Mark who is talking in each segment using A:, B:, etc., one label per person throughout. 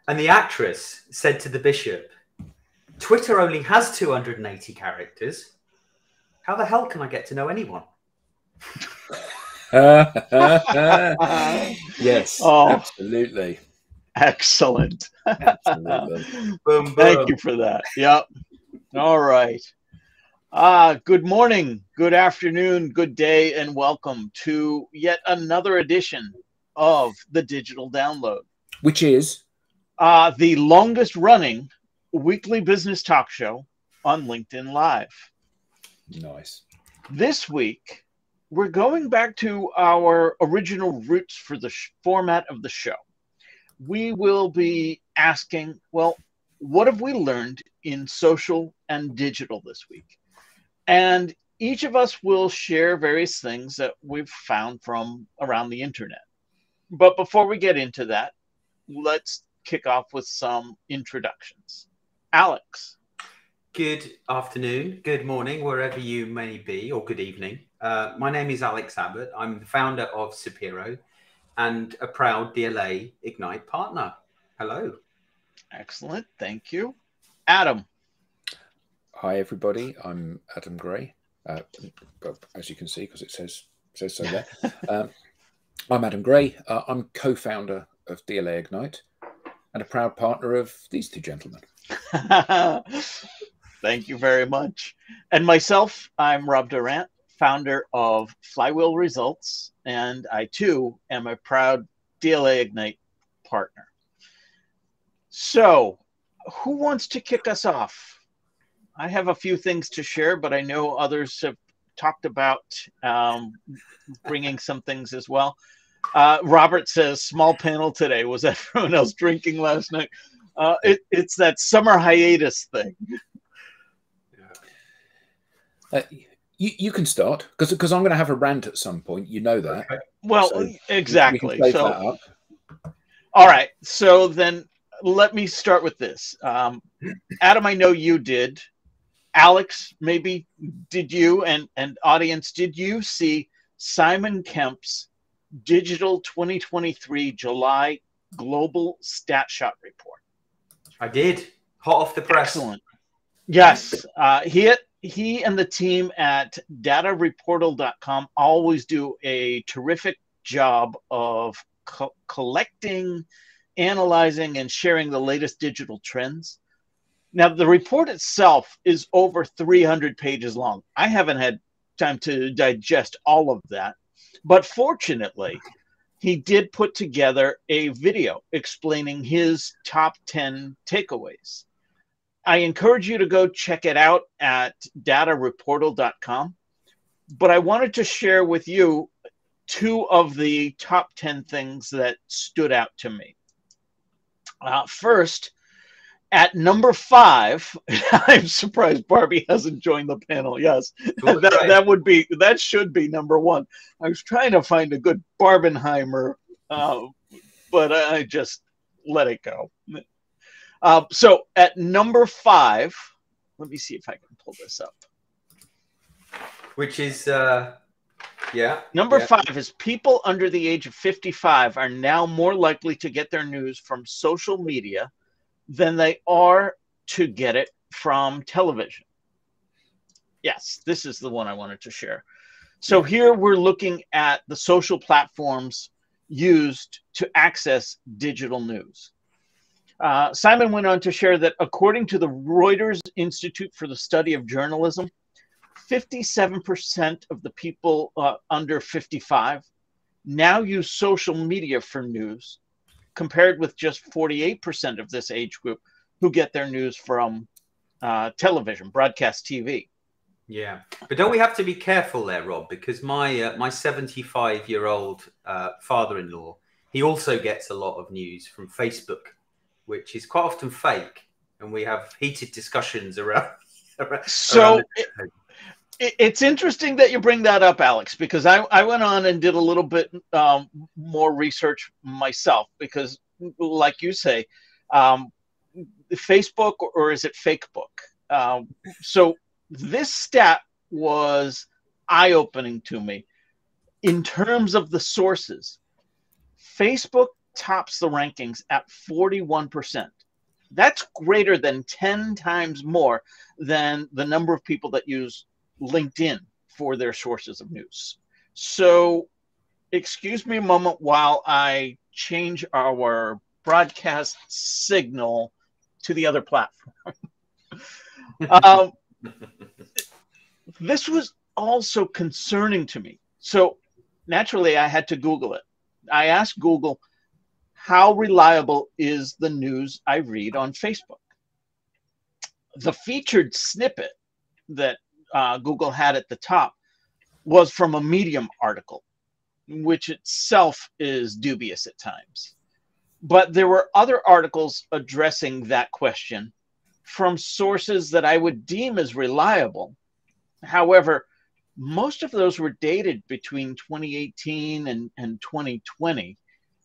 A: And the actress said to the bishop, Twitter only has 280 characters. How the hell can I get to know anyone?
B: Yes,
C: Oh,
B: absolutely.
C: excellent.
B: Absolutely.
A: Boom, boom.
C: Thank you for that. Yep. All right. Good morning, good afternoon, good day, and welcome to yet another edition of the Digital Download,
B: Which is
C: the longest running weekly business talk show on LinkedIn Live.
B: nice.
C: This week, we're going back to our original roots for the format of the show. We will be asking, well, what have we learned in social and digital this week? And each of us will share various things that we've found from around the internet. But before we get into that, let's kick off with some introductions. Alex.
A: Good afternoon, good morning, wherever you may be, or good evening. My name is Alex Abbott. I'm the founder of Sapiro and a proud DLA Ignite partner. Hello.
C: Excellent. Thank you. Adam.
B: Hi, everybody. I'm Adam Gray. As you can see, because it says so there. I'm Adam Gray. I'm co-founder of DLA Ignite and a proud partner of these two gentlemen.
C: Thank you very much. And myself, I'm Rob Durant, founder of Flywheel Results, and I too am a proud DLA Ignite partner. So, who wants to kick us off? I have a few things to share, but I know others have talked about bringing some things as well. Robert says, small panel today. Was everyone else drinking last night? It's that summer hiatus thing.
B: You can start, because I'm going to have a rant at some point. You know that.
C: Okay. Well, so exactly.
B: We can save that up.
C: All right. So then let me start with this. Adam, I know you did. Alex, maybe did you, and audience, did you see Simon Kemp's Digital 2023 July Global StatShot report?
A: I did. Hot off the press.
C: Excellent. Yes. He and the team at datareportal.com always do a terrific job of collecting, analyzing, and sharing the latest digital trends. Now, the report itself is over 300 pages long. I haven't had time to digest all of that, but fortunately, he did put together a video explaining his top 10 takeaways. I encourage you to go check it out at datareportal.com, but I wanted to share with you two of the top 10 things that stood out to me. First, at number 5, I'm surprised Barbie hasn't joined the panel. Yes, that should be number 1. I was trying to find a good Barbenheimer, but I just let it go. So at number 5, let me see if I can pull this up.
A: Which is,
C: Number 5 is people under the age of 55 are now more likely to get their news from social media than they are to get it from television. Yes, this is the one I wanted to share. So here we're looking at the social platforms used to access digital news. Simon went on to share that according to the Reuters Institute for the Study of Journalism, 57% of the people under 55 now use social media for news, compared with just 48% of this age group who get their news from television, broadcast TV.
A: Yeah, but don't we have to be careful there, Rob? Because my 75-year-old father-in-law, he also gets a lot of news from Facebook, which is quite often fake, and we have heated discussions around.
C: So it's interesting that you bring that up, Alex, because I went on and did a little bit more research myself, because like you say, Facebook, or is it Fakebook? So this stat was eye-opening to me in terms of the sources. Facebook tops the rankings at 41%. That's greater than 10 times more than the number of people that use LinkedIn for their sources of news. So excuse me a moment while I change our broadcast signal to the other platform. This was also concerning to me. So naturally, I had to Google it. I asked Google, how reliable is the news I read on Facebook? The featured snippet that Google had at the top was from a Medium article, which itself is dubious at times. But there were other articles addressing that question from sources that I would deem as reliable. However, most of those were dated between 2018 and 2020.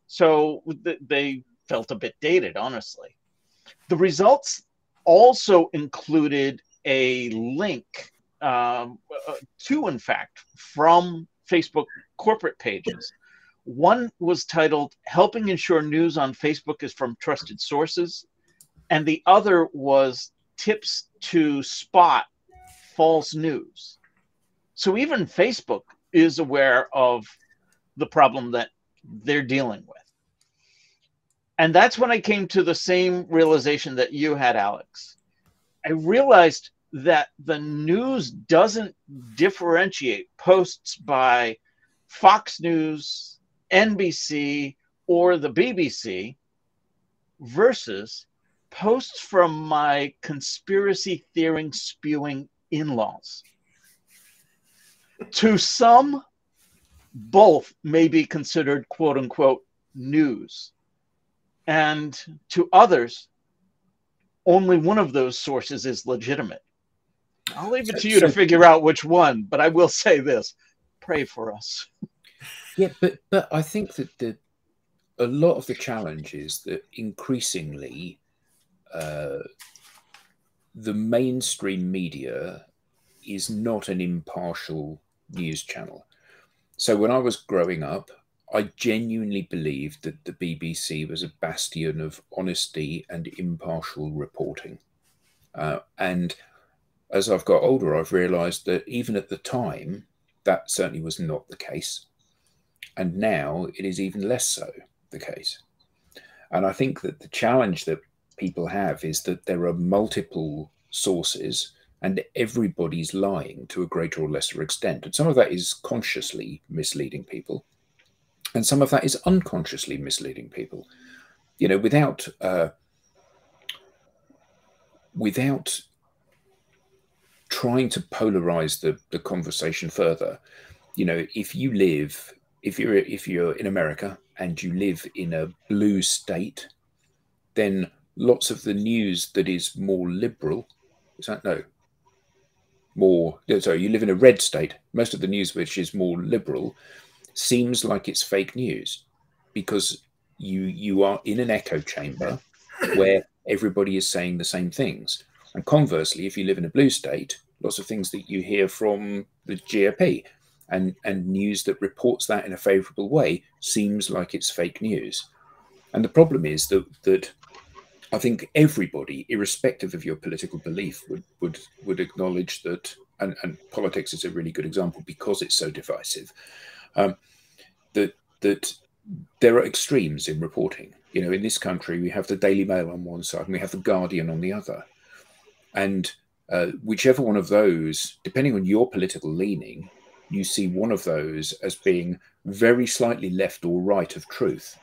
C: So they felt a bit dated, honestly. The results also included a link to, in fact, from Facebook corporate pages. One was titled, "Helping ensure news on Facebook is from trusted sources," and the other was "Tips to spot false news." So even Facebook is aware of the problem that they're dealing with. And that's when I came to the same realization that you had, Alex. I realized that the news doesn't differentiate posts by Fox News, NBC, or the BBC versus posts from my conspiracy theory spewing in-laws. To some, both may be considered quote unquote news. And to others, only one of those sources is legitimate. I'll leave it to you to figure out which one, but I will say this: pray for us.
B: Yeah, but I think that a lot of the challenge is that increasingly the mainstream media is not an impartial news channel. So when I was growing up, I genuinely believed that the BBC was a bastion of honesty and impartial reporting. And as I've got older, I've realised that even at the time, that certainly was not the case. And now it is even less so the case. And I think that the challenge that people have is that there are multiple sources and everybody's lying to a greater or lesser extent. And some of that is consciously misleading people. And some of that is unconsciously misleading people. You know, without trying to polarize the conversation further, you know, if you're in America and you live in a blue state, then lots of the news that is more liberal, you live in a red state, most of the news which is more liberal seems like it's fake news, because you are in an echo chamber where everybody is saying the same things. And conversely, if you live in a blue state, lots of things that you hear from the GOP and news that reports that in a favorable way seems like it's fake news. And the problem is that I think everybody, irrespective of your political belief, would acknowledge that, and politics is a really good example because it's so divisive, that there are extremes in reporting. You know, in this country, we have the Daily Mail on one side and we have the Guardian on the other. And whichever one of those, depending on your political leaning, you see one of those as being very slightly left or right of truth.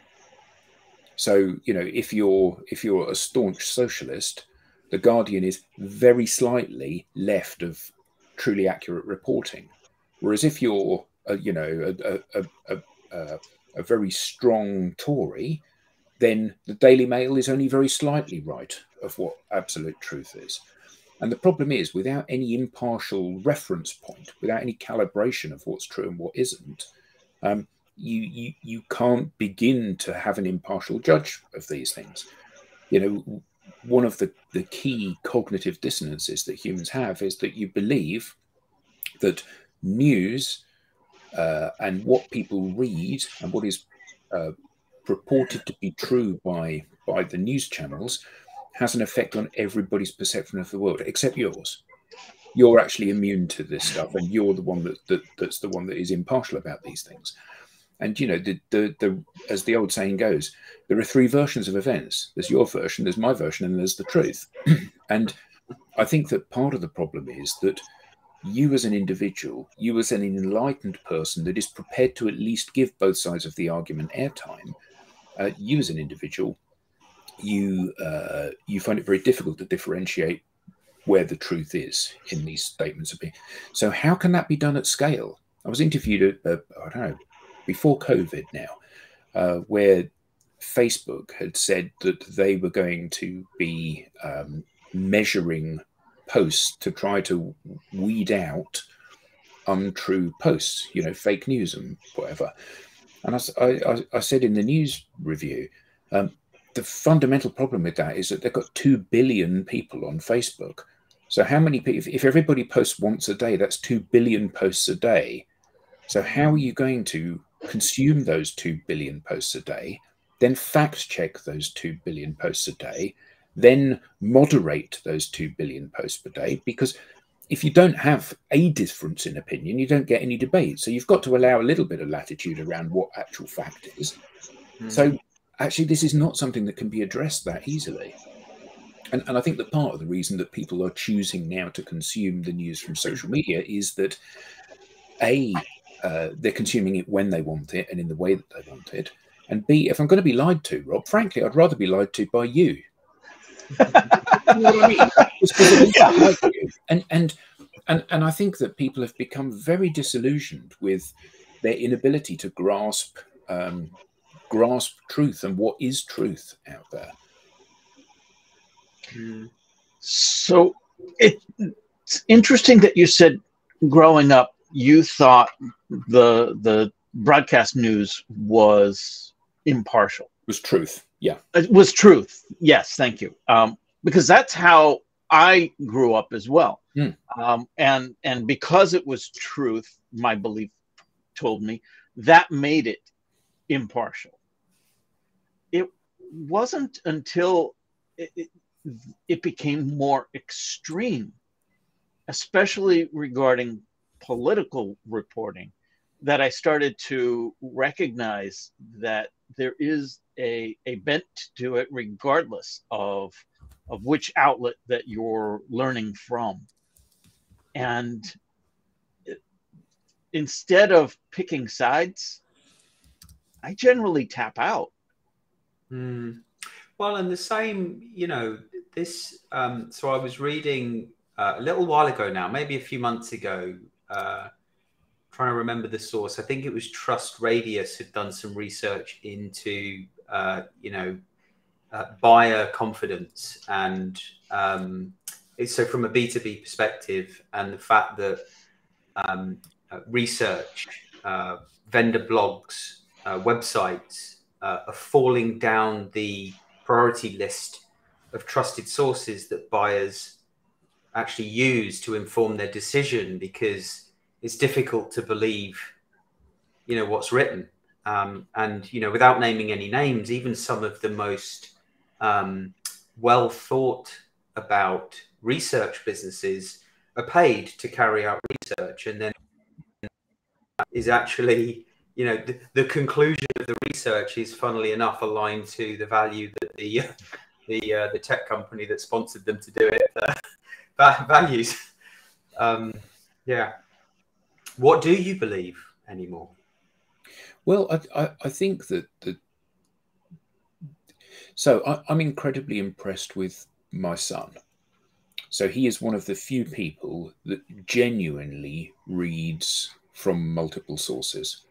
B: So, you know, if you're a staunch socialist, the Guardian is very slightly left of truly accurate reporting. Whereas if you're, a very strong Tory, then the Daily Mail is only very slightly right of what absolute truth is. And the problem is, without any impartial reference point, without any calibration of what's true and what isn't, you can't begin to have an impartial judge of these things. You know, one of the key cognitive dissonances that humans have is that you believe that news and what people read and what is purported to be true by the news channels has an effect on everybody's perception of the world, except yours. You're actually immune to this stuff, and you're the one that's the one that is impartial about these things. And you know, as the old saying goes, there are three versions of events. There's your version, there's my version, and there's the truth. And I think that part of the problem is that you as an individual, you as an enlightened person that is prepared to at least give both sides of the argument airtime, you as an individual, you find it very difficult to differentiate where the truth is in these statements. So how can that be done at scale? I was interviewed I don't know, before COVID now, where Facebook had said that they were going to be measuring posts to try to weed out untrue posts, you know, fake news and whatever. And I said in the news review, the fundamental problem with that is that they've got 2 billion people on Facebook. So how many people, if everybody posts once a day, that's 2 billion posts a day. So how are you going to consume those 2 billion posts a day, then fact check those 2 billion posts a day, then moderate those 2 billion posts per day? Because if you don't have a difference in opinion, you don't get any debate. So you've got to allow a little bit of latitude around what actual fact is. So actually, this is not something that can be addressed that easily. And I think that part of the reason that people are choosing now to consume the news from social media is that A, they're consuming it when they want it and in the way that they want it. And B, if I'm going to be lied to, Rob, frankly, I'd rather be lied to by you. You know what I mean? Just because at least I like you. And I think that people have become very disillusioned with their inability to grasp truth and what is truth out there.
C: So it's interesting that you said growing up you thought the broadcast news was impartial.
B: It was truth. Yeah.
C: It was truth. Yes, thank you. Because that's how I grew up as well. And because it was truth, my belief told me, that made it impartial. It wasn't until it became more extreme, especially regarding political reporting, that I started to recognize that there is a bent to it, regardless of which outlet that you're learning from. And instead of picking sides, I generally tap out.
A: Well, and the same, you know, this, so I was reading a little while ago now, maybe a few months ago, trying to remember the source. I think it was Trust Radius had done some research into, you know, buyer confidence. And so from a B2B perspective, and the fact that research, vendor blogs, websites are falling down the priority list of trusted sources that buyers actually use to inform their decision, because it's difficult to believe, you know, what's written. And, you know, without naming any names, even some of the most well thought about research businesses are paid to carry out research, and then is actually, you know, the conclusion of the research is, funnily enough, aligned to the value that the tech company that sponsored them to do it values. Yeah. What do you believe anymore?
B: Well, I think that so I'm incredibly impressed with my son. So he is one of the few people that genuinely reads from multiple sources.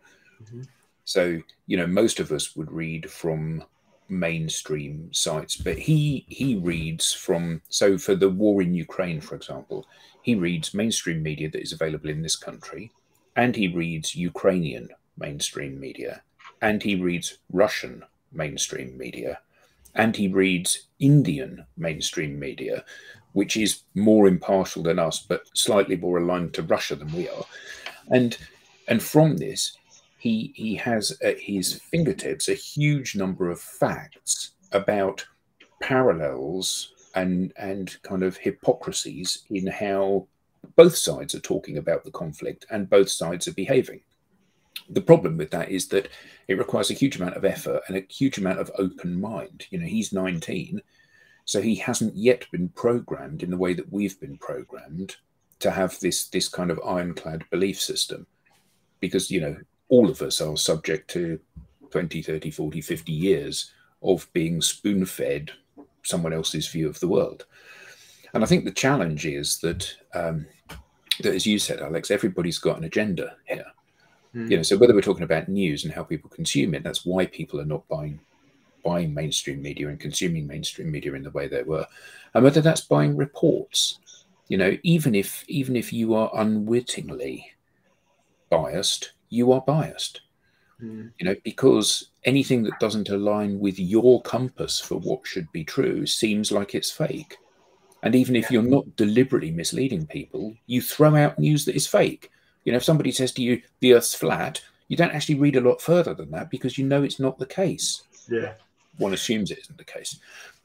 B: So, you know, most of us would read from mainstream sites, but he reads from, so for the war in Ukraine, for example, he reads mainstream media that is available in this country, and he reads Ukrainian mainstream media, and he reads Russian mainstream media, and he reads Indian mainstream media, which is more impartial than us, but slightly more aligned to Russia than we are. And from this, he has at his fingertips a huge number of facts about parallels and kind of hypocrisies in how both sides are talking about the conflict and both sides are behaving. The problem with that is that it requires a huge amount of effort and a huge amount of open mind. You know, he's 19, so he hasn't yet been programmed in the way that we've been programmed to have this kind of ironclad belief system, because, you know, all of us are subject to 20, 30, 40, 50 years of being spoon-fed someone else's view of the world. And I think the challenge is that, that, as you said, Alex, everybody's got an agenda here. You know, so whether we're talking about news and how people consume it, that's why people are not buying mainstream media and consuming mainstream media in the way they were, and whether that's buying reports. You know, even if you are unwittingly biased, you are biased. You know, because anything that doesn't align with your compass for what should be true seems like it's fake. And even if you're not deliberately misleading people, you throw out news that is fake. You know, if somebody says to you, the Earth's flat, you don't actually read a lot further than that because you know it's not the case.
A: Yeah.
B: One assumes it isn't the case.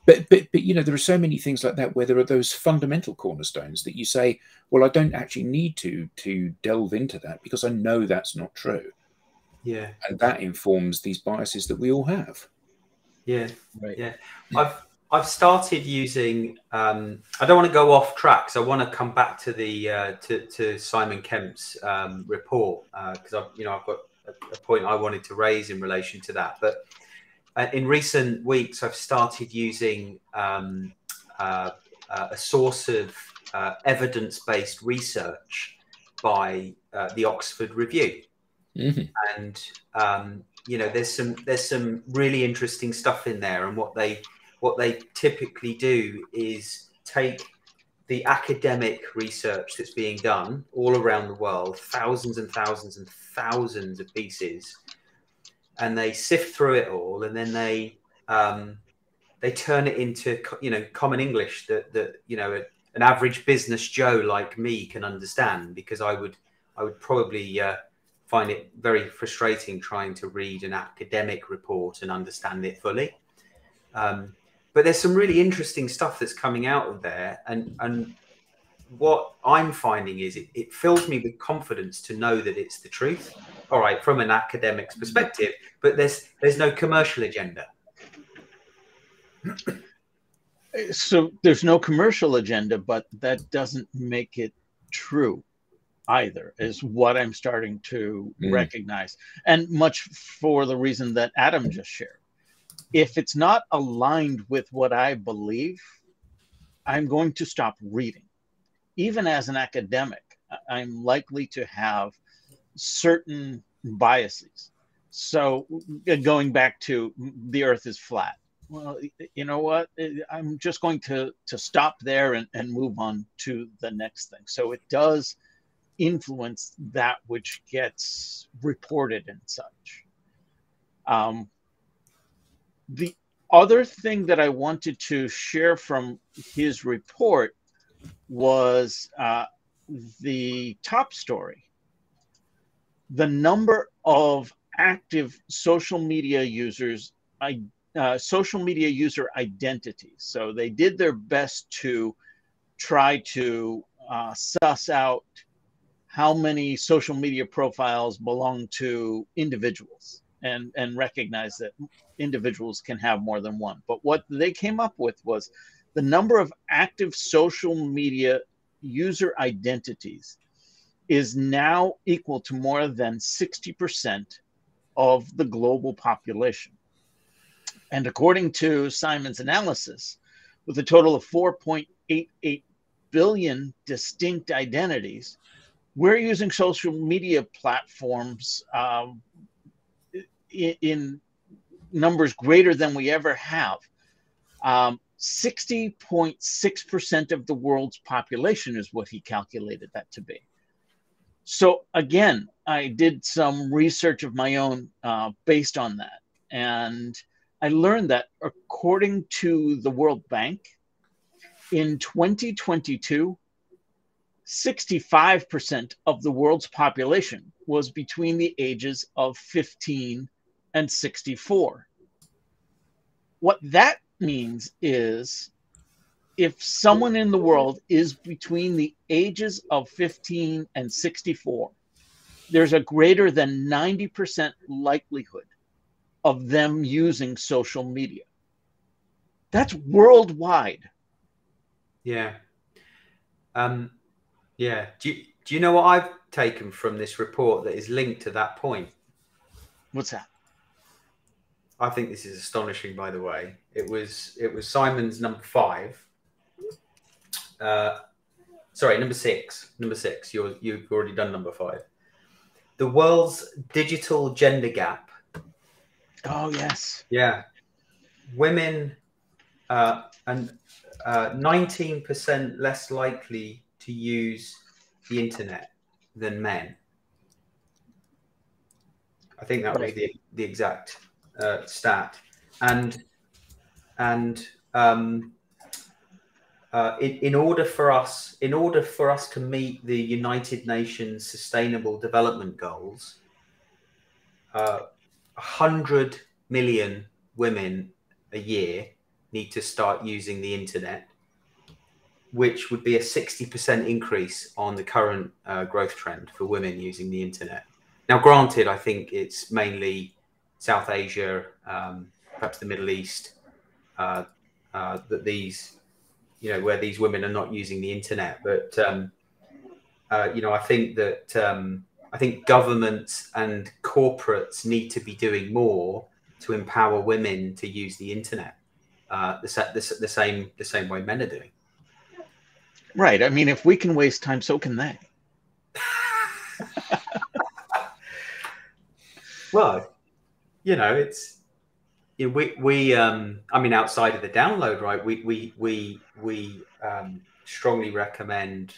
B: But you know, there are so many things like that where there are those fundamental cornerstones that you say, well, I don't actually need to delve into that because I know that's not true.
A: Yeah.
B: And that informs these biases that we all have.
A: Yeah.
B: Right.
A: Yeah. I've started using. I don't want to go off track, so I want to come back to the to Simon Kemp's report because I've got a point I wanted to raise in relation to that. But in recent weeks, I've started using a source of evidence-based research by the Oxford Review, and you know, there's some really interesting stuff in there, and what they typically do is take the academic research that's being done all around the world, thousands and thousands and thousands of pieces, and they sift through it all, and then they turn it into, you know, common English that you know, an average business Joe like me can understand, because I would probably find it very frustrating trying to read an academic report and understand it fully. But there's some really interesting stuff that's coming out of there, and what I'm finding is it fills me with confidence to know that it's the truth. All right, from an academic's perspective, but there's no commercial agenda.
C: So there's no commercial agenda, but that doesn't make it true either, is what I'm starting to recognize, and much for the reason that Adam just shared. If it's not aligned with what I believe, I'm going to stop reading. Even as an academic, I'm likely to have certain biases. So going back to the Earth is flat. Well, you know what? I'm just going to stop there and move on to the next thing. So it does influence that which gets reported and such. The other thing that I wanted to share from his report was the top story. The number of active social media users, social media user identities. So they did their best to try to suss out how many social media profiles belong to individuals, and recognize that individuals can have more than one. But what they came up with was the number of active social media user identities is now equal to more than 60% of the global population. And according to Simon's analysis, with a total of 4.88 billion distinct identities, we're using social media platforms in numbers greater than we ever have. 60.6% of the world's population is what he calculated that to be. So again, I did some research of my own based on that. And I learned that according to the World Bank, in 2022, 65% of the world's population was between the ages of 15 and 64. What that means is if someone in the world is between the ages of 15 and 64, there's a greater than 90% likelihood of them using social media. That's worldwide.
A: Yeah. Yeah. Do you know what I've taken from this report that is linked to that point?
C: What's that?
A: I think this is astonishing, by the way. It was Simon's number 5. Sorry, number 6. Number 6. You've already done number 5. The world's digital gender gap.
C: Oh, yes.
A: Yeah. Women and 19% less likely to use the internet than men. I think that was the exact stat. And in order for us to meet the United Nations Sustainable Development Goals, 100 million women a year need to start using the internet, which would be a 60% increase on the current growth trend for women using the internet. Now, granted, I think it's mainly South Asia, perhaps the Middle East, that these, where these women are not using the internet. But, I think that I think governments and corporates need to be doing more to empower women to use the internet, the same way men are doing.
C: Right. I mean, if we can waste time, so can they.
A: Well, it's we I mean, outside of the download, right? We strongly recommend,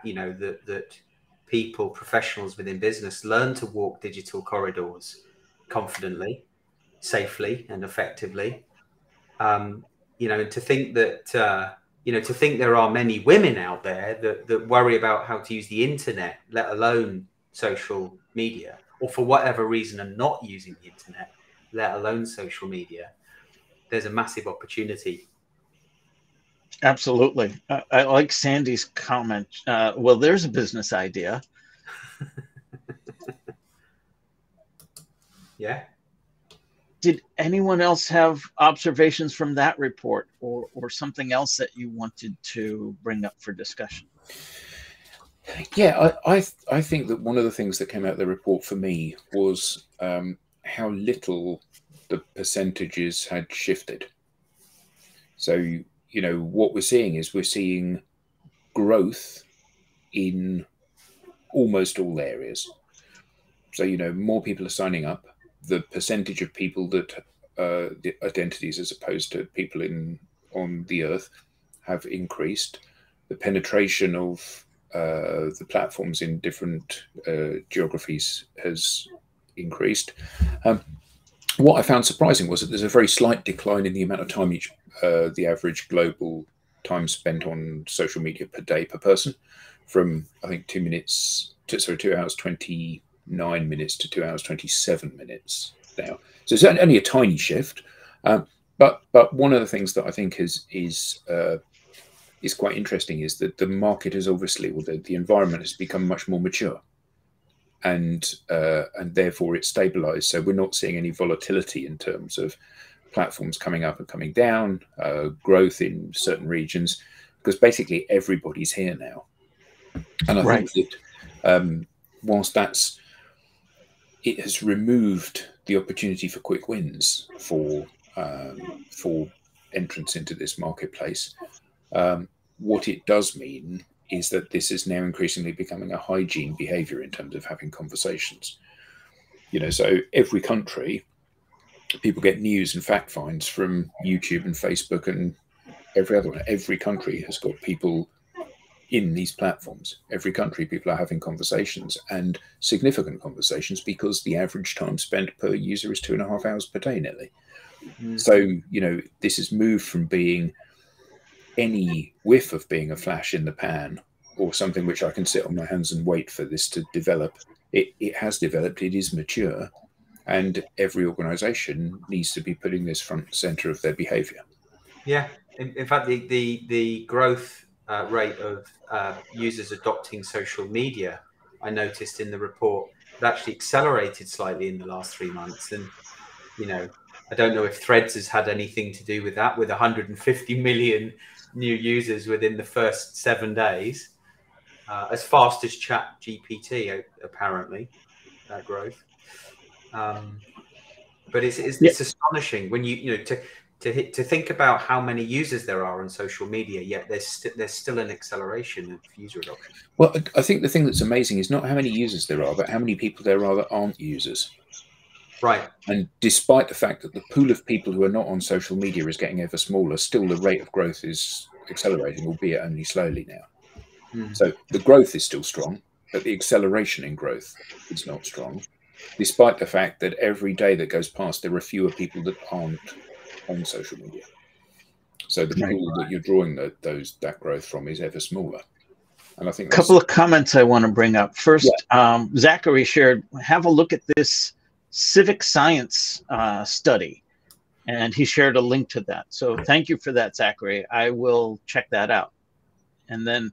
A: that people, professionals within business, learn to walk digital corridors confidently, safely, and effectively. And to think that to think there are many women out there that worry about how to use the internet, let alone social media, or for whatever reason are not using the internet, let alone social media. There's a massive opportunity.
C: Absolutely. I like Sandy's comment. Well, there's a business idea.
A: Yeah.
C: Did anyone else have observations from that report or something else that you wanted to bring up for discussion?
B: Yeah, I think that one of the things that came out of the report for me was how little the percentages had shifted. So, what we're seeing is we're seeing growth in almost all areas. So, more people are signing up. The percentage of people that the identities as opposed to people on the earth have increased. The penetration of the platforms in different geographies has increased. What I found surprising was that there's a very slight decline in the amount of time the average global time spent on social media per day per person, from I think 2 hours 29 minutes to 2 hours 27 minutes now. So it's only a tiny shift, but one of the things that I think is quite interesting is that the market has obviously, the environment has become much more mature, and therefore it's stabilized. So we're not seeing any volatility in terms of platforms coming up and coming down, growth in certain regions, because basically everybody's here now. And I think that whilst it has removed the opportunity for quick wins for entrance into this marketplace, what it does mean is that this is now increasingly becoming a hygiene behavior in terms of having conversations. So every country, people get news and fact finds from YouTube and Facebook and every other one. Every country has got people in these platforms. Every country, people are having conversations, and significant conversations, because the average time spent per user is 2.5 hours per day nearly. So, this has moved from being any whiff of being a flash in the pan or something which I can sit on my hands and wait for this to develop. It has developed, it is mature, and every organization needs to be putting this front and center of their behavior.
A: Yeah, in fact, the growth rate of users adopting social media, I noticed in the report, it actually accelerated slightly in the last 3 months. And, you know, I don't know if Threads has had anything to do with that, with 150 million new users within the first 7 days, as fast as Chat GPT, apparently, that growth. But it's astonishing when you know to think about how many users there are on social media, yet there's still an acceleration of user adoption.
B: Well, I think the thing that's amazing is not how many users there are, but how many people there are that aren't users.
A: Right.
B: And despite the fact that the pool of people who are not on social media is getting ever smaller, still the rate of growth is accelerating, albeit only slowly now. So the growth is still strong, but the acceleration in growth is not strong, despite the fact that every day that goes past, there are fewer people that aren't on social media. So the pool that you're drawing that growth from is ever smaller. And I think
C: a couple of comments I want to bring up. First, Zachary shared, have a look at this civic science study, and he shared a link to that. So thank you for that, Zachary. I will check that out. And then,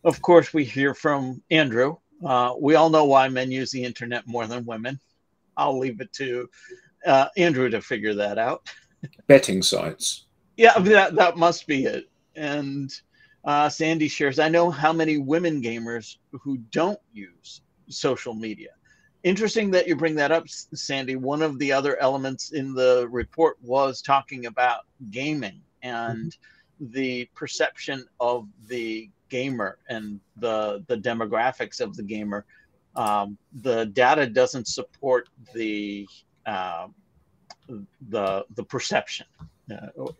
C: of course, we hear from Andrew. We all know why men use the internet more than women. I'll leave it to Andrew to figure that out.
B: Betting sites.
C: Yeah, that must be it. And Sandy shares, I know how many women gamers who don't use social media. Interesting that you bring that up, Sandy. One of the other elements in the report was talking about gaming and the perception of the gamer and the demographics of the gamer. The data doesn't support the perception,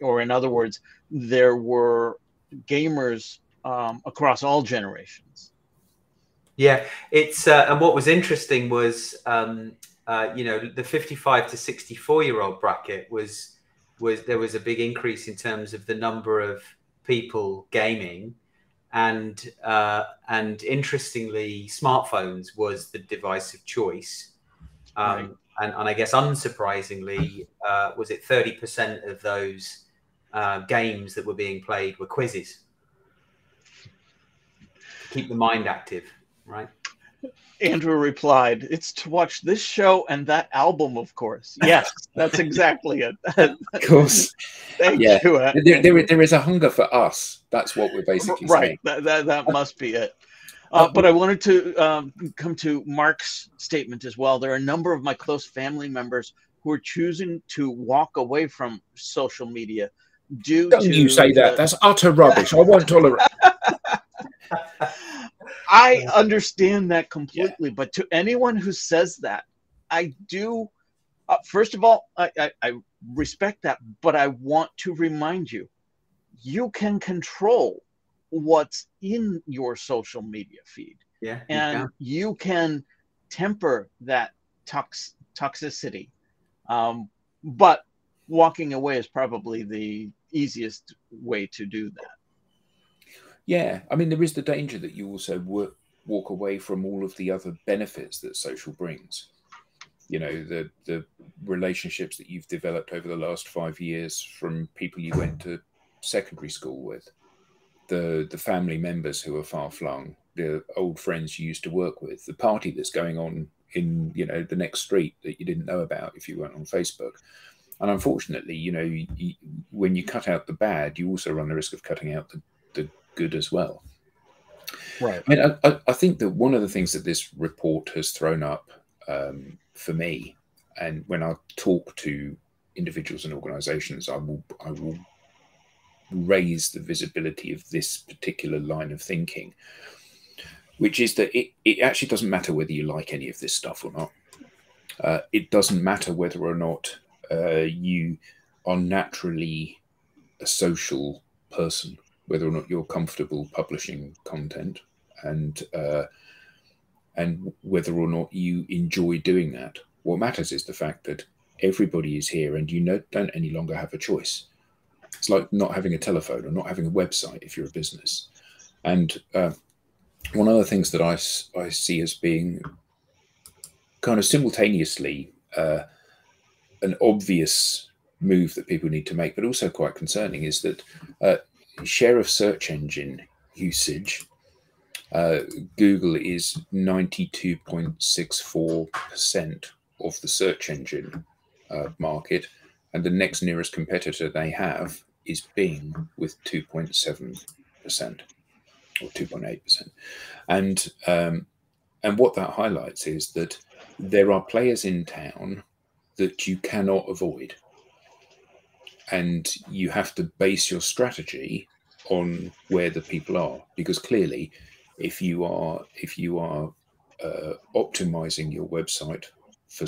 C: or in other words, there were gamers across all generations.
A: Yeah, it's and what was interesting was you know, the 55 to 64-year-old bracket was there was a big increase in terms of the number of people gaming, and interestingly, smartphones was the device of choice. And I guess unsurprisingly, was it 30% of those games that were being played were quizzes to keep the mind active, right?
C: Andrew replied, it's to watch this show and that album, of course. Yes, that's exactly it.
B: Of course.
C: Thank you.
B: There is a hunger for us. That's what we're basically saying.
C: That must be it. But I wanted to come to Mark's statement as well. There are a number of my close family members who are choosing to walk away from social media due to... Don't
B: you say that. That's utter rubbish. I won't tolerate.
C: I understand that completely, but to anyone who says that, I do, first of all, I respect that, but I want to remind you, you can control what's in your social media feed.
A: Yeah,
C: and you can temper that toxicity. But walking away is probably the easiest way to do that.
B: Yeah, I mean, there is the danger that you also walk away from all of the other benefits that social brings. You know, the relationships that you've developed over the last 5 years from people you went to secondary school with, the family members who are far-flung, the old friends you used to work with, the party that's going on in, you know, the next street that you didn't know about if you weren't on Facebook. And unfortunately, you know, when you cut out the bad, you also run the risk of cutting out the good as well.
C: Right.
B: I mean, I think that one of the things that this report has thrown up for me, and when I talk to individuals and organizations, I will raise the visibility of this particular line of thinking, which is that it actually doesn't matter whether you like any of this stuff or not. It doesn't matter whether or not you are naturally a social person, whether or not you're comfortable publishing content, and whether or not you enjoy doing that. What matters is the fact that everybody is here, and you don't any longer have a choice. It's like not having a telephone or not having a website if you're a business. And one of the things that I see as being kind of simultaneously an obvious move that people need to make, but also quite concerning, is that share of search engine usage, Google is 92.64% of the search engine market, and the next nearest competitor they have is Bing with 2.7% or 2.8%. And what that highlights is that there are players in town that you cannot avoid, and you have to base your strategy on where the people are, because clearly, if you are optimizing your website for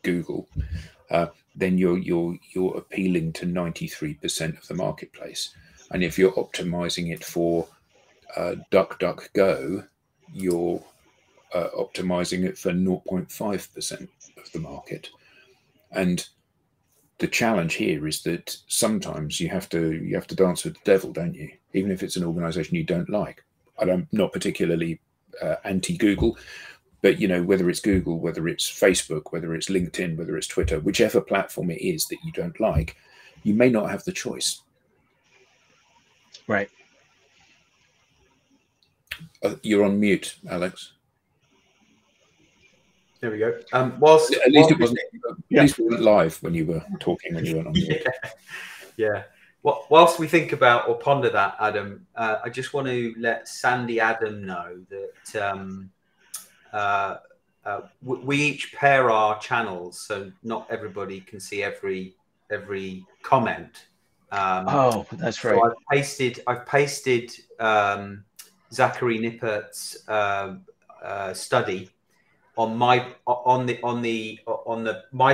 B: Google, then you're appealing to 93% of the marketplace, and if you're optimizing it for DuckDuckGo, you're optimizing it for 0.5% of the market. And the challenge here is that sometimes you have to dance with the devil, don't you? Even if it's an organization you don't like. I'm not particularly anti-Google, but whether it's Google, whether it's Facebook, whether it's LinkedIn, whether it's Twitter, whichever platform it is that you don't like, you may not have the choice.
C: Right.
B: You're on mute, Alex.
A: There we go. Whilst
B: it wasn't. At least we weren't live when you were talking, when you weren't on mute.
A: Yeah. Whilst we think about or ponder that, Adam, I just want to let Sandy Adam know that we each pair our channels, so not everybody can see every comment.
C: Oh, that's right.
A: So I've pasted Zachary Nippert's study on my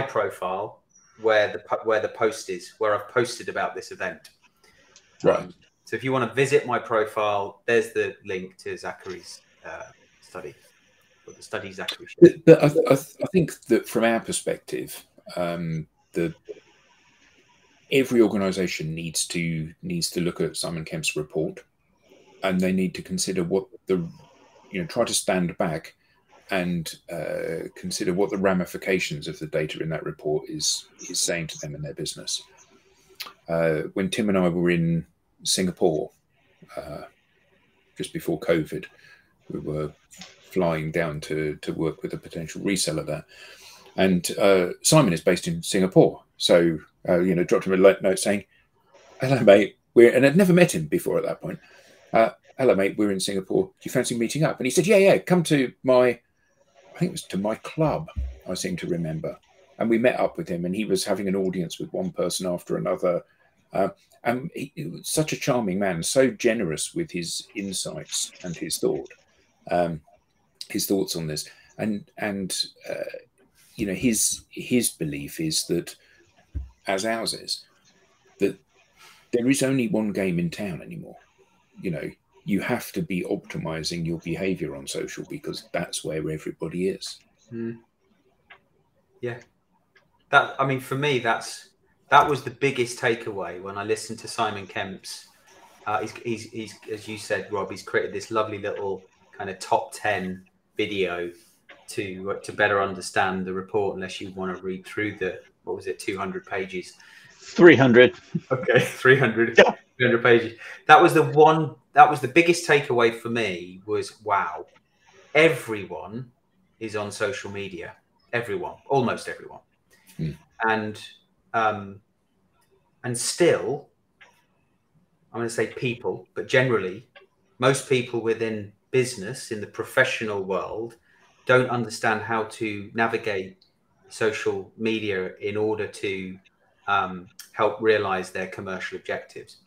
A: profile where the post is, where I've posted about this event.
B: Right.
A: So if you want to visit my profile, there's the link to Zachary's study, or the study Zachary shared.
B: But I think that from our perspective, every organisation needs to look at Simon Kemp's report, and they need to consider what try to stand back and consider what the ramifications of the data in that report is saying to them in their business. When Tim and I were in Singapore just before COVID, we were flying down to work with a potential reseller there, and Simon is based in Singapore, so dropped him a note saying, "Hello, mate. And I'd never met him before at that point. Hello, mate. We're in Singapore. Do you fancy meeting up?" And he said, "Yeah. Come to my." I think it was to my club, I seem to remember. And we met up with him, and he was having an audience with one person after another. And he was such a charming man, so generous with his insights and his thoughts on this. And his belief is that, as ours is, that there is only one game in town anymore. You have to be optimizing your behavior on social, because that's where everybody is.
A: Yeah. For me, that was the biggest takeaway when I listened to Simon Kemp's. He's as you said, Rob, he's created this lovely little kind of top 10 video to better understand the report, unless you want to read through 200 pages.
C: 300.
A: Okay, 300. Yeah. 300 pages. That was the biggest takeaway for me, was wow, everyone is on social media. Everyone, almost everyone. And still, I'm going to say people, but generally, most people within business, in the professional world, don't understand how to navigate social media in order to help realize their commercial objectives.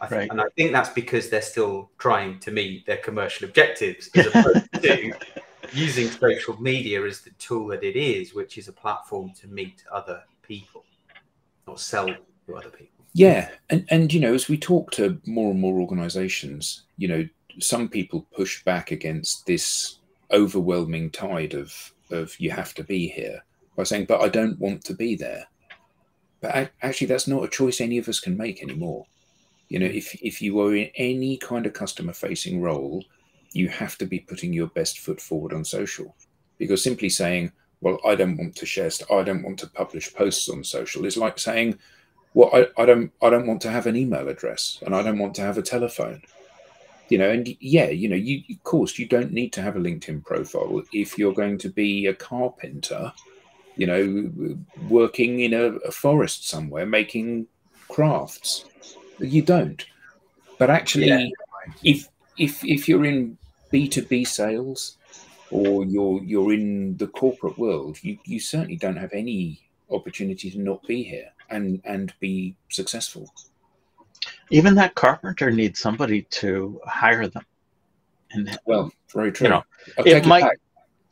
A: And I think that's because they're still trying to meet their commercial objectives, as opposed to using social media as the tool that it is, which is a platform to meet other people, not sell to other people.
B: Yeah. And as we talk to more and more organizations, some people push back against this overwhelming tide of you have to be here by saying, but I don't want to be there. But actually, that's not a choice any of us can make anymore. You know, if you are in any kind of customer facing role, you have to be putting your best foot forward on social, because simply saying, well, I don't want to share I don't want to publish posts on social is like saying, well, I don't want to have an email address, and I don't want to have a telephone. You know, and yeah, you know, of course you don't need to have a LinkedIn profile if you're going to be a carpenter, you know, working in a forest somewhere making crafts. You don't. But actually, if you're in B2B sales, or you're in the corporate world, you certainly don't have any opportunity to not be here and be successful.
C: Even that carpenter needs somebody to hire them. And
B: well, very true.
C: You know,
B: I'll take it back.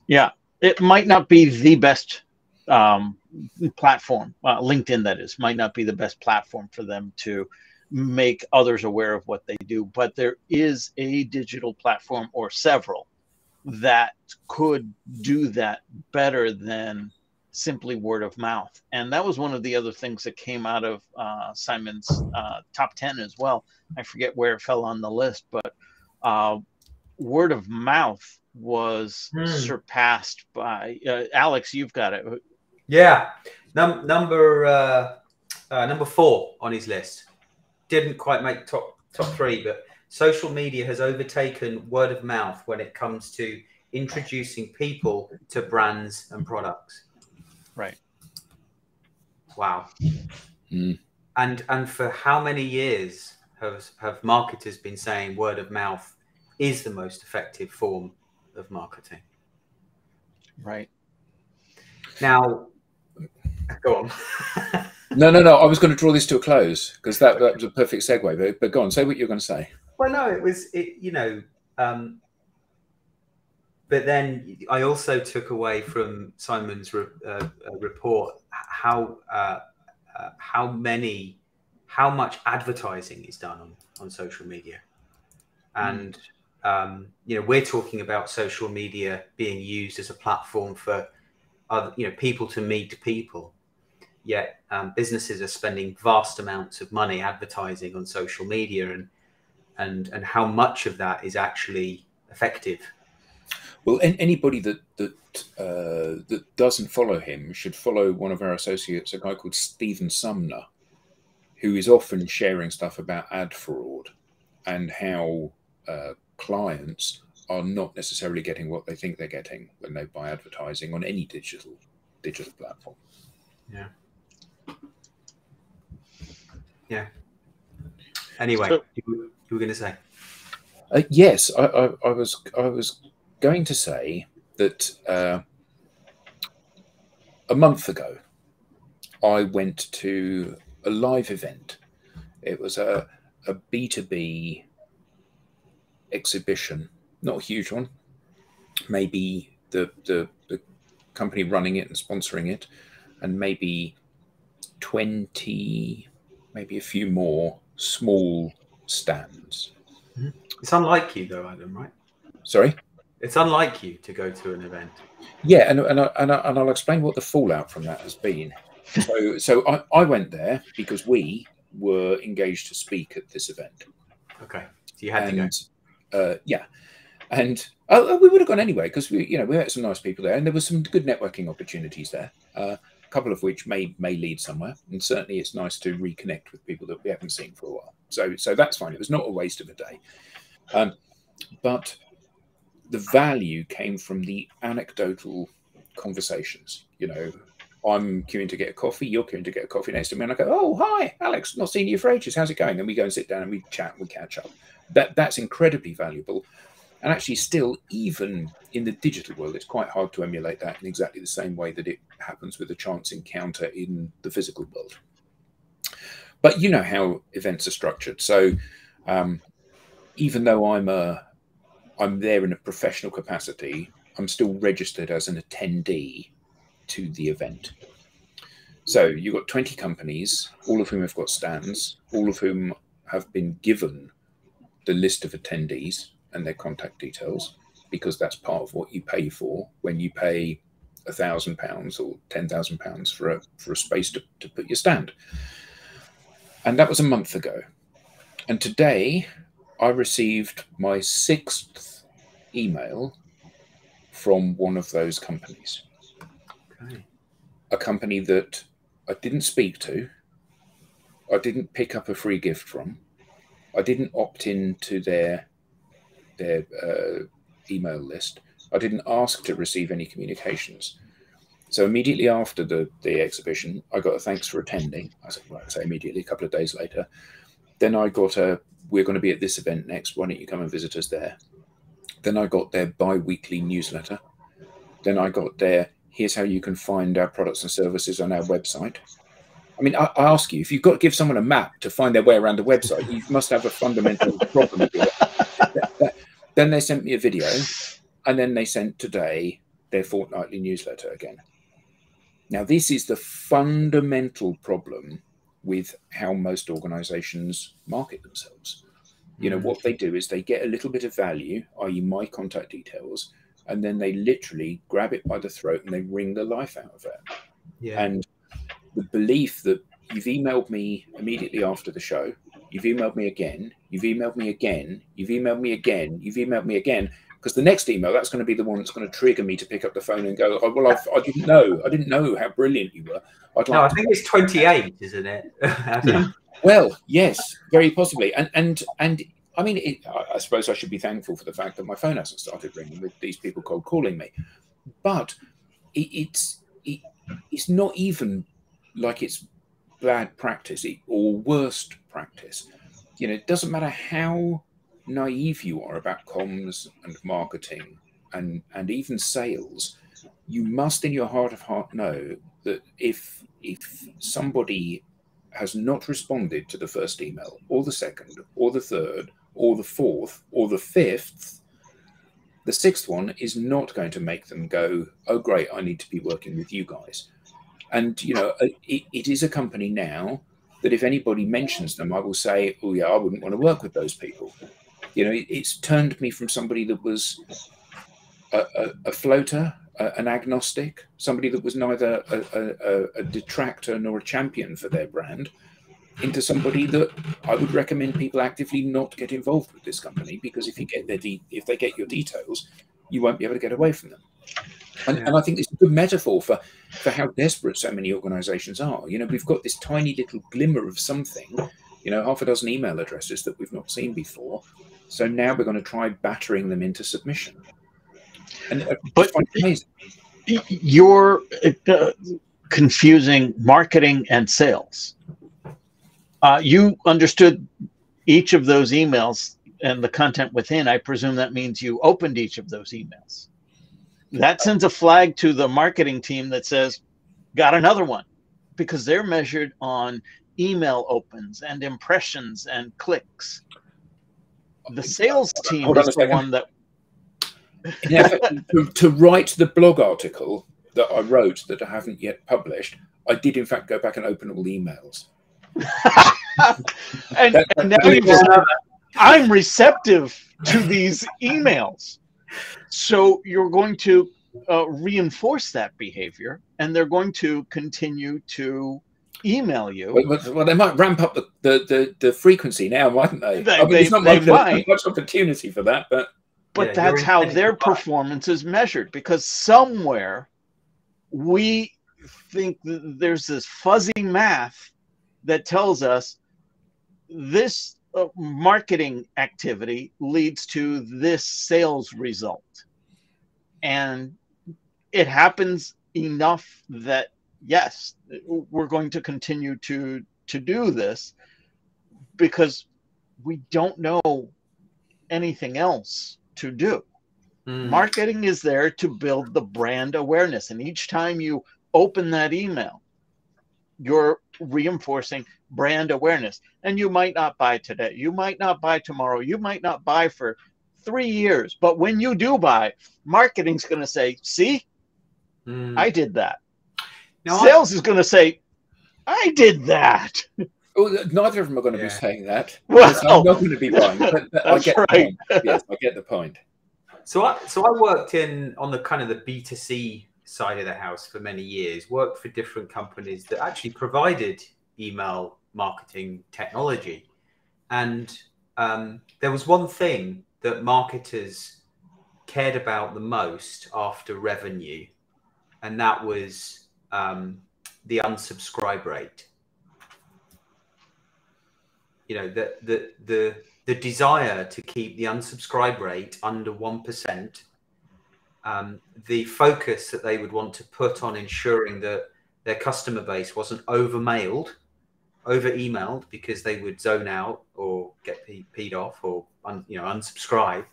C: Yeah, it might not be the best platform. LinkedIn, that is, might not be the best platform for them to make others aware of what they do, but there is a digital platform, or several, that could do that better than simply word of mouth. And that was one of the other things that came out of Simon's top 10 as well. I forget where it fell on the list, but word of mouth was surpassed by Alex. You've got it.
A: Yeah, number 4 on his list. Didn't quite make top 3, but social media has overtaken word of mouth when it comes to introducing people to brands and products.
C: Right.
A: Wow. And for how many years have marketers been saying word of mouth is the most effective form of marketing?
C: Right.
A: Now, go on.
B: No. I was going to draw this to a close, because that was a perfect segue. But go on, say what you're going to say.
A: Well, no, you know, but then I also took away from Simon's report how much advertising is done on social media, and you know, we're talking about social media being used as a platform for other, you know, people to meet people. Yet businesses are spending vast amounts of money advertising on social media, and how much of that is actually effective.
B: Well, anybody that doesn't follow him should follow one of our associates, a guy called Stephen Sumner, who is often sharing stuff about ad fraud and how clients are not necessarily getting what they think they're getting when they buy advertising on any digital platform.
A: Yeah. Anyway,
C: So,
A: you were going to say?
B: Yes, I was going to say that a month ago I went to a live event. It was a B2B exhibition, not a huge one. Maybe the company running it and sponsoring it, and maybe 20, maybe a few more small stands.
A: It's unlike you, though, Adam, right?
B: Sorry?
A: It's unlike you to go to an event.
B: Yeah, and I'll explain what the fallout from that has been. So I went there because we were engaged to speak at this event.
A: Okay, so you had to
B: go. Yeah, and we would have gone anyway, because we met some nice people there, and there were some good networking opportunities there. A couple of which may lead somewhere, and certainly it's nice to reconnect with people that we haven't seen for a while. So that's fine. It was not a waste of a day, but the value came from the anecdotal conversations. You know, I'm queuing to get a coffee, you're queuing to get a coffee next to me, and I go, "Oh, hi, Alex, not seen you for ages. How's it going?" Then we go and sit down and we chat and we catch up. That's incredibly valuable. And actually, still, even in the digital world, it's quite hard to emulate that in exactly the same way that it happens with a chance encounter in the physical world. But you know how events are structured. So even though I'm there in a professional capacity, I'm still registered as an attendee to the event. So you've got 20 companies, all of whom have got stands, all of whom have been given the list of attendees and their contact details, because that's part of what you pay for when you pay £1,000 or £10,000 for a space to put your stand. And that was a month ago. And today I received my 6th email from one of those companies.
A: Okay.
B: A company that I didn't speak to, I didn't pick up a free gift from, I didn't opt into their email list, I didn't ask to receive any communications. So immediately after the exhibition, I got a thanks for attending. I said, well, I say immediately, a couple of days later. Then I got a, we're going to be at this event next, why don't you come and visit us there? Then I got their bi-weekly newsletter. Then I got their, here's how you can find our products and services on our website. I mean, I ask you, if you've got to give someone a map to find their way around a website, you must have a fundamental problem with it. Then they sent me a video, and then they sent today their fortnightly newsletter again. Now, this is the fundamental problem with how most organizations market themselves. You know, what they do is they get a little bit of value, i.e. my contact details, and then they literally grab it by the throat and they wring the life out of it. Yeah. And the belief that you've emailed me immediately after the show, you've emailed me again, you've emailed me again, you've emailed me again, you've emailed me again, because the next email, that's going to be the one that's going to trigger me to pick up the phone and go, oh, well, I didn't know how brilliant you were.
A: No, I think it's 28, isn't it?
B: Yeah. Well, yes, very possibly. And I mean, I suppose I should be thankful for the fact that my phone hasn't started ringing with these people cold calling me. But it's not even like it's bad practice or worst practice. You know, it doesn't matter how naive you are about comms and marketing and even sales, you must in your heart of heart know that if somebody has not responded to the first email or the second or the third or the fourth or the fifth, the sixth one is not going to make them go, oh great, I need to be working with you guys. And you know, it is a company now that if anybody mentions them, I will say, oh yeah, I wouldn't want to work with those people. You know, it's turned me from somebody that was a floater, an agnostic, somebody that was neither a detractor nor a champion for their brand, into somebody that I would recommend people actively not get involved with this company, because if they get your details, you won't be able to get away from them. And I think it's a good metaphor for how desperate so many organizations are. You know, we've got this tiny little glimmer of something, you know, half a dozen email addresses that we've not seen before. So now we're going to try battering them into submission. And
C: but you're confusing marketing and sales. You understood each of those emails and the content within. I presume that means you opened each of those emails. That sends a flag to the marketing team that says, got another one, because they're measured on email opens and impressions and clicks. The sales team is the one that...
B: to write the blog article that I wrote that I haven't yet published, I did in fact go back and open all the emails.
C: and now you've said, I'm receptive to these emails. So you're going to reinforce that behavior, and they're going to continue to email you.
B: Well, they might ramp up the frequency now, mightn't they? I mean,
C: there's not
B: much opportunity for that, but
C: yeah, that's how their performance is measured, because somewhere we think that there's this fuzzy math that tells us this marketing activity leads to this sales result. And it happens enough that, yes, we're going to continue to do this because we don't know anything else to do. Marketing is there to build the brand awareness. And each time you open that email, you're reinforcing brand awareness. And you might not buy today. You might not buy tomorrow. You might not buy for 3 years. But when you do buy, marketing's going to say, see, I did that. Now, sales is going to say, I did that.
B: Well, neither of them are going to be saying that.
C: Well,
B: I'm not going to be buying. But I get
C: right.
B: The point. Yes, I get the point.
A: So I worked on the kind of the B2C side of the house for many years, worked for different companies that actually provided email marketing technology. And there was one thing that marketers cared about the most after revenue, and that was the unsubscribe rate. You know, the desire to keep the unsubscribe rate under 1%, the focus that they would want to put on ensuring that their customer base wasn't over-mailed, over-emailed, because they would zone out or get peed off or unsubscribe.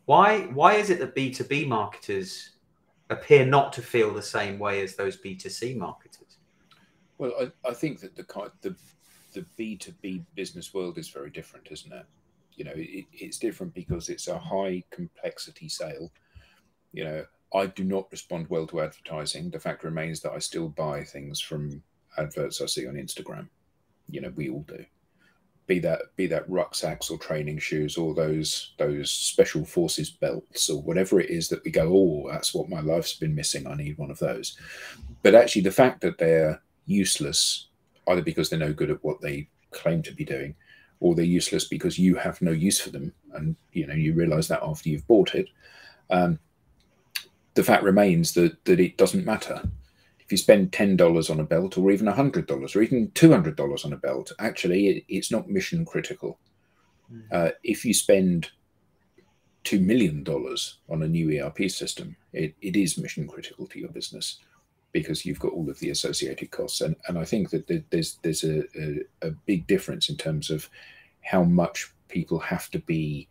A: Why is it that B2B marketers appear not to feel the same way as those B2C marketers?
B: Well, I think that the B2B business world is very different, isn't it? You know, it's different because it's a high complexity sale. You know, I do not respond well to advertising. The fact remains that I still buy things from adverts I see on Instagram. You know, we all do. Be that rucksacks or training shoes or those special forces belts or whatever it is that we go, oh, that's what my life's been missing. I need one of those. But actually, the fact that they're useless, either because they're no good at what they claim to be doing, or they're useless because you have no use for them, and you realize that after you've bought it. The fact remains that it doesn't matter. If you spend $10 on a belt, or even $100, or even $200 on a belt, actually it's not mission critical. If you spend $2 million on a new ERP system, it is mission critical to your business, because you've got all of the associated costs. And I think that there's a big difference in terms of how much people have to be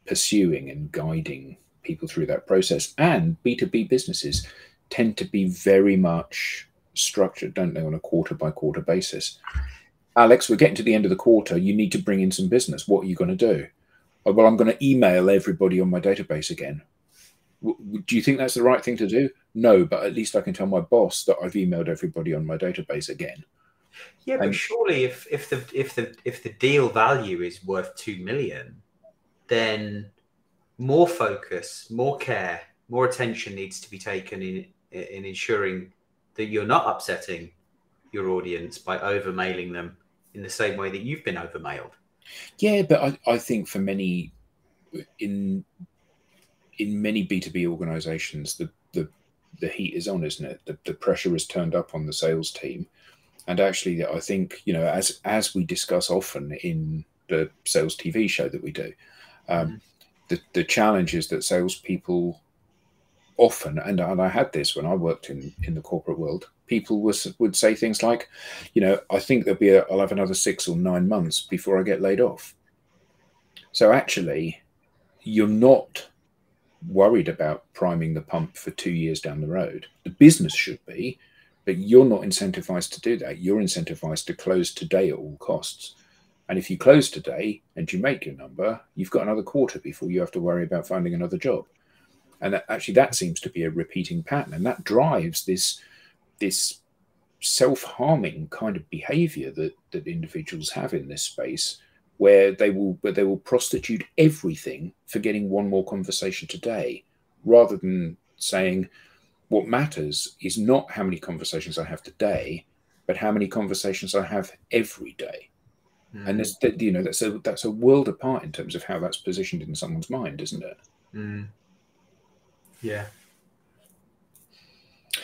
B: pursuing and guiding people through that process. And B2B businesses tend to be very much structured, don't they, on a quarter by quarter basis. Alex, we're getting to the end of the quarter. You need to bring in some business. What are you going to do? Oh, well, I'm going to email everybody on my database again. Do you think that's the right thing to do? No, but at least I can tell my boss that I've emailed everybody on my database again.
A: Yeah, but surely if the deal value is worth 2 million, then more focus, more care, more attention needs to be taken in ensuring that you're not upsetting your audience by over-mailing them in the same way that you've been over-mailed.
B: Yeah, but I think for many, in many B2B organizations, the heat is on, isn't it? The pressure is turned up on the sales team. And actually, I think, as we discuss often in the sales TV show that we do, the challenge is that salespeople often, and I had this when I worked in the corporate world, people would say things like, I think I'll have another 6 or 9 months before I get laid off. So actually, you're not worried about priming the pump for 2 years down the road. The business should be, but you're not incentivized to do that. You're incentivized to close today at all costs. And if you close today and you make your number, you've got another quarter before you have to worry about finding another job. And that seems to be a repeating pattern. And that drives this self-harming kind of behavior that individuals have in this space, where they will prostitute everything for getting one more conversation today, rather than saying, what matters is not how many conversations I have today, but how many conversations I have every day. And that's a world apart in terms of how that's positioned in someone's mind, isn't it?
A: Yeah.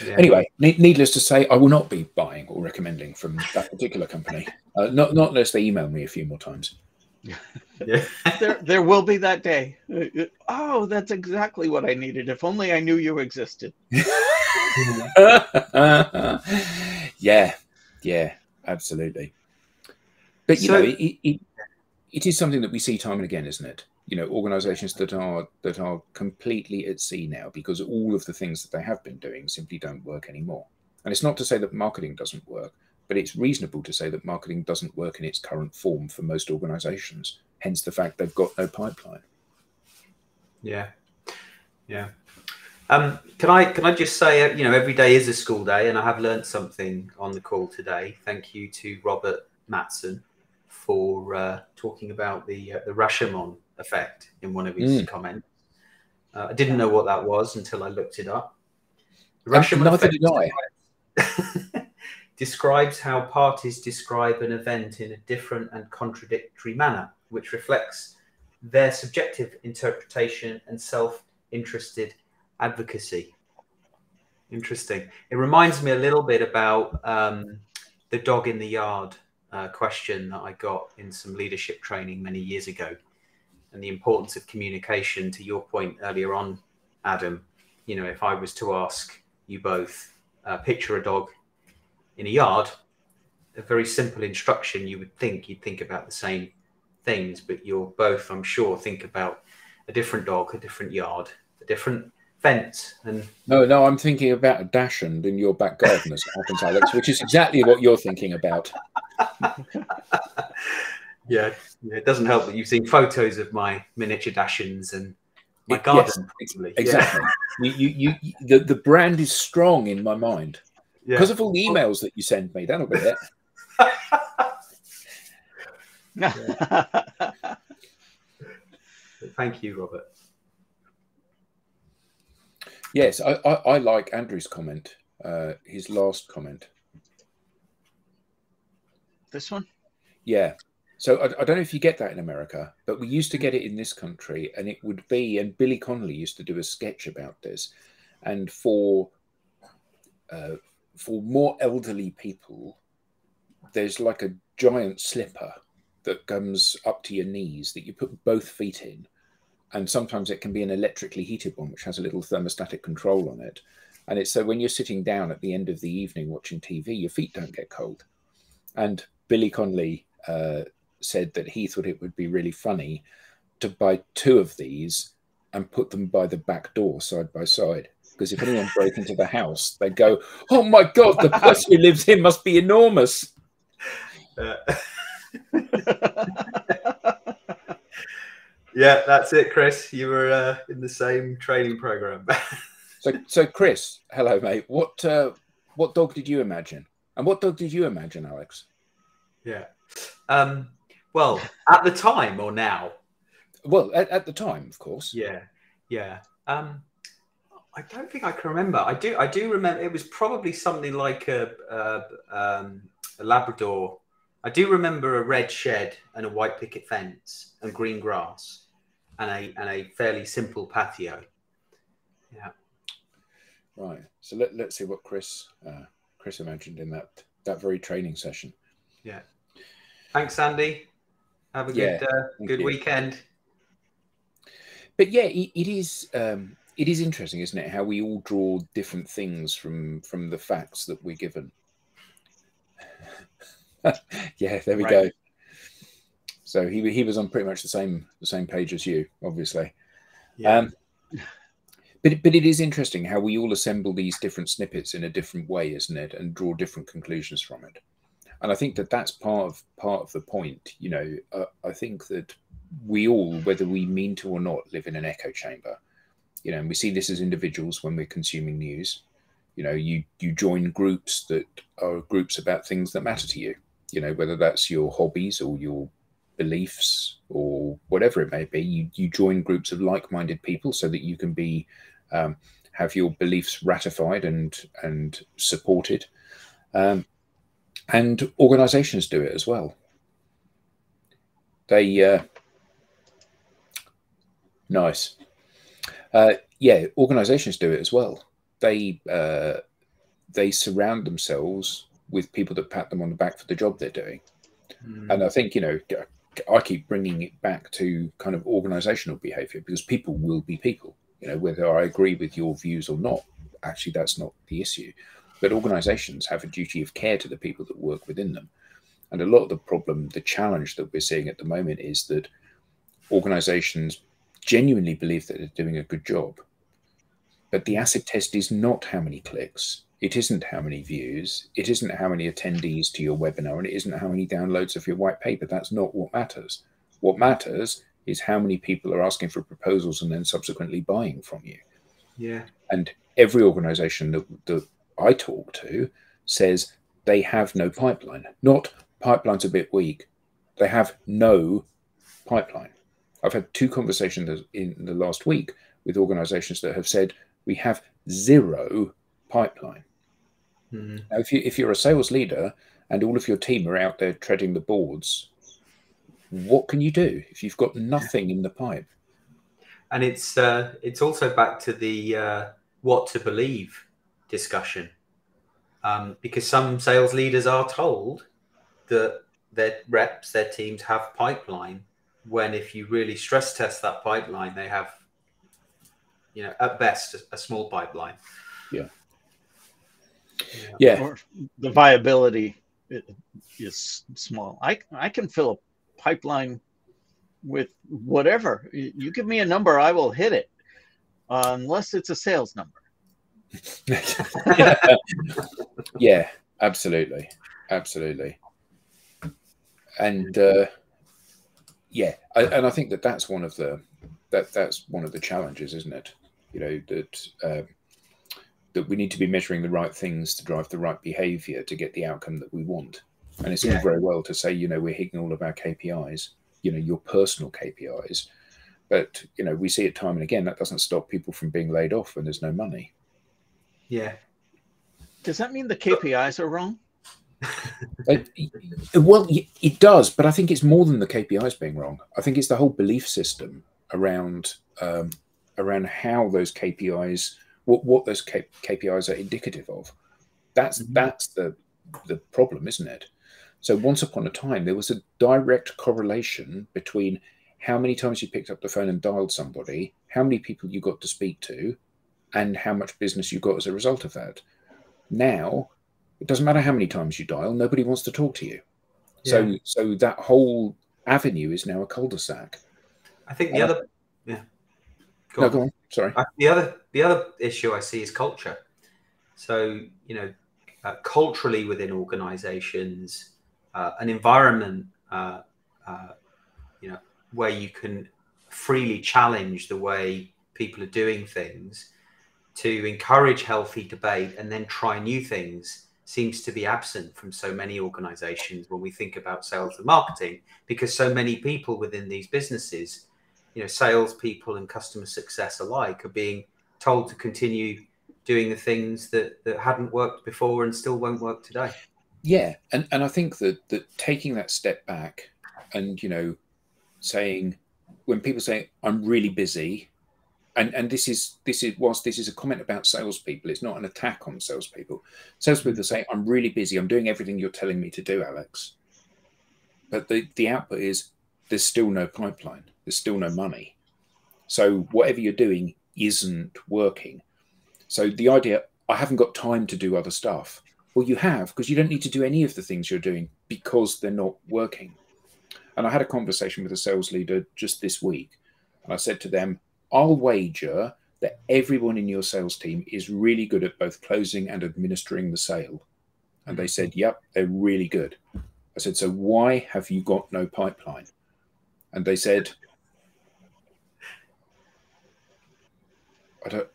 B: Anyway, needless to say, I will not be buying or recommending from that particular company. Not unless they email me a few more times.
A: Yeah.
C: There will be that day. Oh, that's exactly what I needed. If only I knew you existed.
B: Yeah, absolutely. But it is something that we see time and again, isn't it? Organizations that are completely at sea now because all of the things that they have been doing simply don't work anymore. And it's not to say that marketing doesn't work, but it's reasonable to say that marketing doesn't work in its current form for most organizations. Hence the fact they've got no pipeline.
A: Yeah. Can I just say, every day is a school day, and I have learned something on the call today. Thank you to Robert Matson for talking about the Rashomon effect in one of his comments. I didn't know what that was until I looked it up. The Rashomon effect describes how parties describe an event in a different and contradictory manner, which reflects their subjective interpretation and self-interested advocacy. Interesting. It reminds me a little bit about the dog in the yard question that I got in some leadership training many years ago, and the importance of communication. To your point earlier on, Adam, you know, if I was to ask you both, picture a dog in a yard, a very simple instruction, you'd think about the same things, but you'll both, I'm sure, think about a different dog, a different yard, a different fence. And
B: no, I'm thinking about a dachshund in your back garden, as it happens, Alex, which is exactly what you're thinking about.
A: Yeah, it doesn't help that you've seen photos of my miniature dachshunds and my garden.
B: Yes, exactly. Yeah. The brand is strong in my mind because of all the emails that you send me. That'll be it.
A: Thank you, Robert.
B: Yes, I like Andrew's comment, his last comment.
C: This one?
B: Yeah. So I don't know if you get that in America, but we used to get it in this country, and it would be, and Billy Connolly used to do a sketch about this, and for more elderly people, there's like a giant slipper that comes up to your knees that you put both feet in, and sometimes it can be an electrically heated one, which has a little thermostatic control on it, and it's so when you're sitting down at the end of the evening watching TV, your feet don't get cold. And Billy Connolly said that he thought it would be really funny to buy 2 of these and put them by the back door side by side, because if anyone broke into the house, they'd go, "Oh my God, the person who lives here must be enormous."
A: Yeah, that's it, Chris. You were in the same training program.
B: So Chris, hello, mate. What dog did you imagine? And what dog did you imagine, Alex?
A: Yeah. Well, at the time or now?
B: Well, at the time, of course.
A: Yeah. I don't think I can remember. I do remember it was probably something like a Labrador. I do remember a red shed and a white picket fence and green grass and a fairly simple patio. Yeah.
B: Right. So let's see what Chris imagined in that very training session.
A: Yeah. Thanks, Andy. Have a good weekend.
B: But yeah, it is interesting, isn't it? How we all draw different things from the facts that we're given. Yeah, there we go. So he was on pretty much the same page as you, obviously.
A: Yeah.
B: But it is interesting how we all assemble these different snippets in a different way, isn't it? And draw different conclusions from it. And I think that that's part of the point. You know, I think that we all, whether we mean to or not, live in an echo chamber. You know, and we see this as individuals when we're consuming news. You know, you join groups that are groups about things that matter to you. You know, whether that's your hobbies or your beliefs or whatever it may be. You join groups of like-minded people so that you can be have your beliefs ratified and supported. And organizations do it as well. They nice. Yeah, organizations do it as well. They surround themselves with people that pat them on the back for the job they're doing. And I think, you know, I keep bringing it back to kind of organizational behavior, because people will be people, you know, whether I agree with your views or not. Actually, that's not the issue. But organizations have a duty of care to the people that work within them. And a lot of the problem, the challenge that we're seeing at the moment is that organizations genuinely believe that they're doing a good job. But the acid test is not how many clicks. It isn't how many views. It isn't how many attendees to your webinar. And it isn't how many downloads of your white paper. That's not what matters. What matters is how many people are asking for proposals and then subsequently buying from you.
A: Yeah.
B: And every organization that I talk to says they have no pipeline. Not pipeline's a bit weak. They have no pipeline. I've had 2 conversations in the last week with organizations that have said we have 0 pipeline.
A: Mm.
B: Now, if you're a sales leader and all of your team are out there treading the boards, what can you do if you've got nothing in the pipe?
A: And it's also back to the what to believe discussion, because some sales leaders are told that their reps, their teams have pipeline, when if you really stress test that pipeline, they have, you know, at best a small pipeline.
B: Yeah.
A: Yeah.
B: Yeah.
C: Or the viability is small. I can fill a pipeline with whatever. You give me a number, I will hit it, unless it's a sales number.
B: Yeah, absolutely. Absolutely. And yeah, and I think that that's one of the that's one of the challenges, isn't it? You know, that that we need to be measuring the right things to drive the right behavior to get the outcome that we want. And it's all very well to say, you know, we're hitting all of our KPIs, you know, your personal KPIs, but you know, we see it time and again that doesn't stop people from being laid off when there's no money.
A: Yeah.
C: Does that mean the KPIs are wrong?
B: Well, it does, but I think it's more than the KPIs being wrong. I think it's the whole belief system around around how those KPIs, what those KPIs are indicative of. That's the problem, isn't it? So once upon a time, there was a direct correlation between how many times you picked up the phone and dialed somebody, how many people you got to speak to, and how much business you got as a result of that. Now, it doesn't matter how many times you dial, nobody wants to talk to you.
A: Yeah.
B: So that whole avenue is now a cul-de-sac.
A: I think the other, yeah.
B: Go on. Sorry.
A: The other issue I see is culture. So, you know, culturally within organizations, an environment, you know, where you can freely challenge the way people are doing things, to encourage healthy debate and then try new things, seems to be absent from so many organizations when we think about sales and marketing, because so many people within these businesses, you know, salespeople and customer success alike, are being told to continue doing the things that hadn't worked before and still won't work today.
B: Yeah, and I think that taking that step back and, you know, saying, when people say I'm really busy, and this is whilst this is a comment about salespeople, it's not an attack on salespeople. Salespeople say I'm really busy, I'm doing everything you're telling me to do, Alex. But the output is there's still no pipeline, there's still no money. So whatever you're doing isn't working. So the idea, I haven't got time to do other stuff. Well, you have, because you don't need to do any of the things you're doing because they're not working. And I had a conversation with a sales leader just this week, and I said to them, I'll wager that everyone in your sales team is really good at both closing and administering the sale. And they said, yep, they're really good. I said, so why have you got no pipeline? And they said, I don't.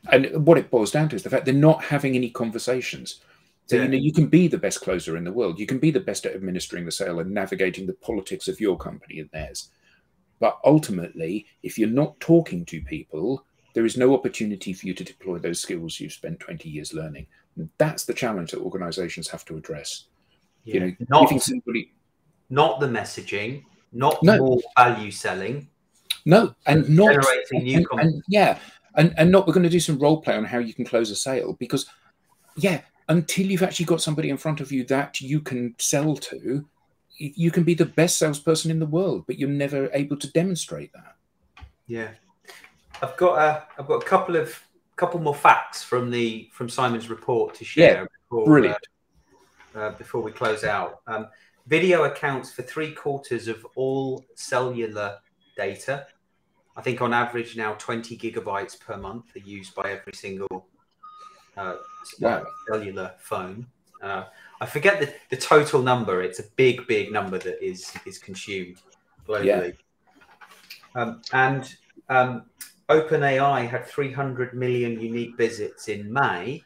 B: And what it boils down to is the fact they're not having any conversations. So, you know, you can be the best closer in the world. You can be the best at administering the sale and navigating the politics of your company and theirs. But ultimately, if you're not talking to people, there is no opportunity for you to deploy those skills you've spent 20 years learning. And that's the challenge that organizations have to address.
A: Yeah.
B: You know,
A: not the messaging, not more value selling.
B: No, and not
A: generating new content.
B: And not, we're going to do some role play on how you can close a sale, because until you've actually got somebody in front of you that you can sell to, you can be the best salesperson in the world, but you're never able to demonstrate that.
A: Yeah, I've got a couple more facts from Simon's report to share.
B: Brilliant.
A: Before we close out, video accounts for 3/4 of all cellular data. I think on average now 20 gigabytes per month are used by every single cellular phone. I forget the total number. It's a big number that is consumed globally. OpenAI had 300 million unique visits in May.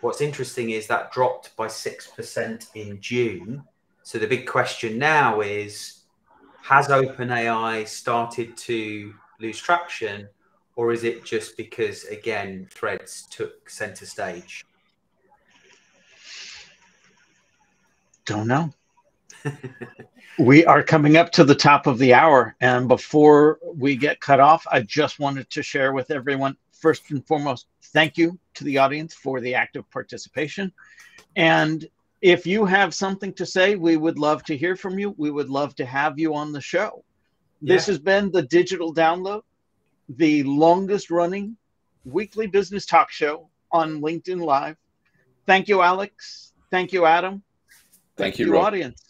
A: What's interesting is that dropped by 6% in June. So the big question now is, has OpenAI started to lose traction, or is it just because, again, Threads took center stage?
C: Don't know. We are coming up to the top of the hour. And before we get cut off, I just wanted to share with everyone, first and foremost, thank you to the audience for the active participation. And if you have something to say, we would love to hear from you. We would love to have you on the show. Yeah. This has been the Digital Download, the longest running weekly business talk show on LinkedIn Live. Thank you, Alex. Thank you, Adam.
B: Thank you, Rob.
C: Audience.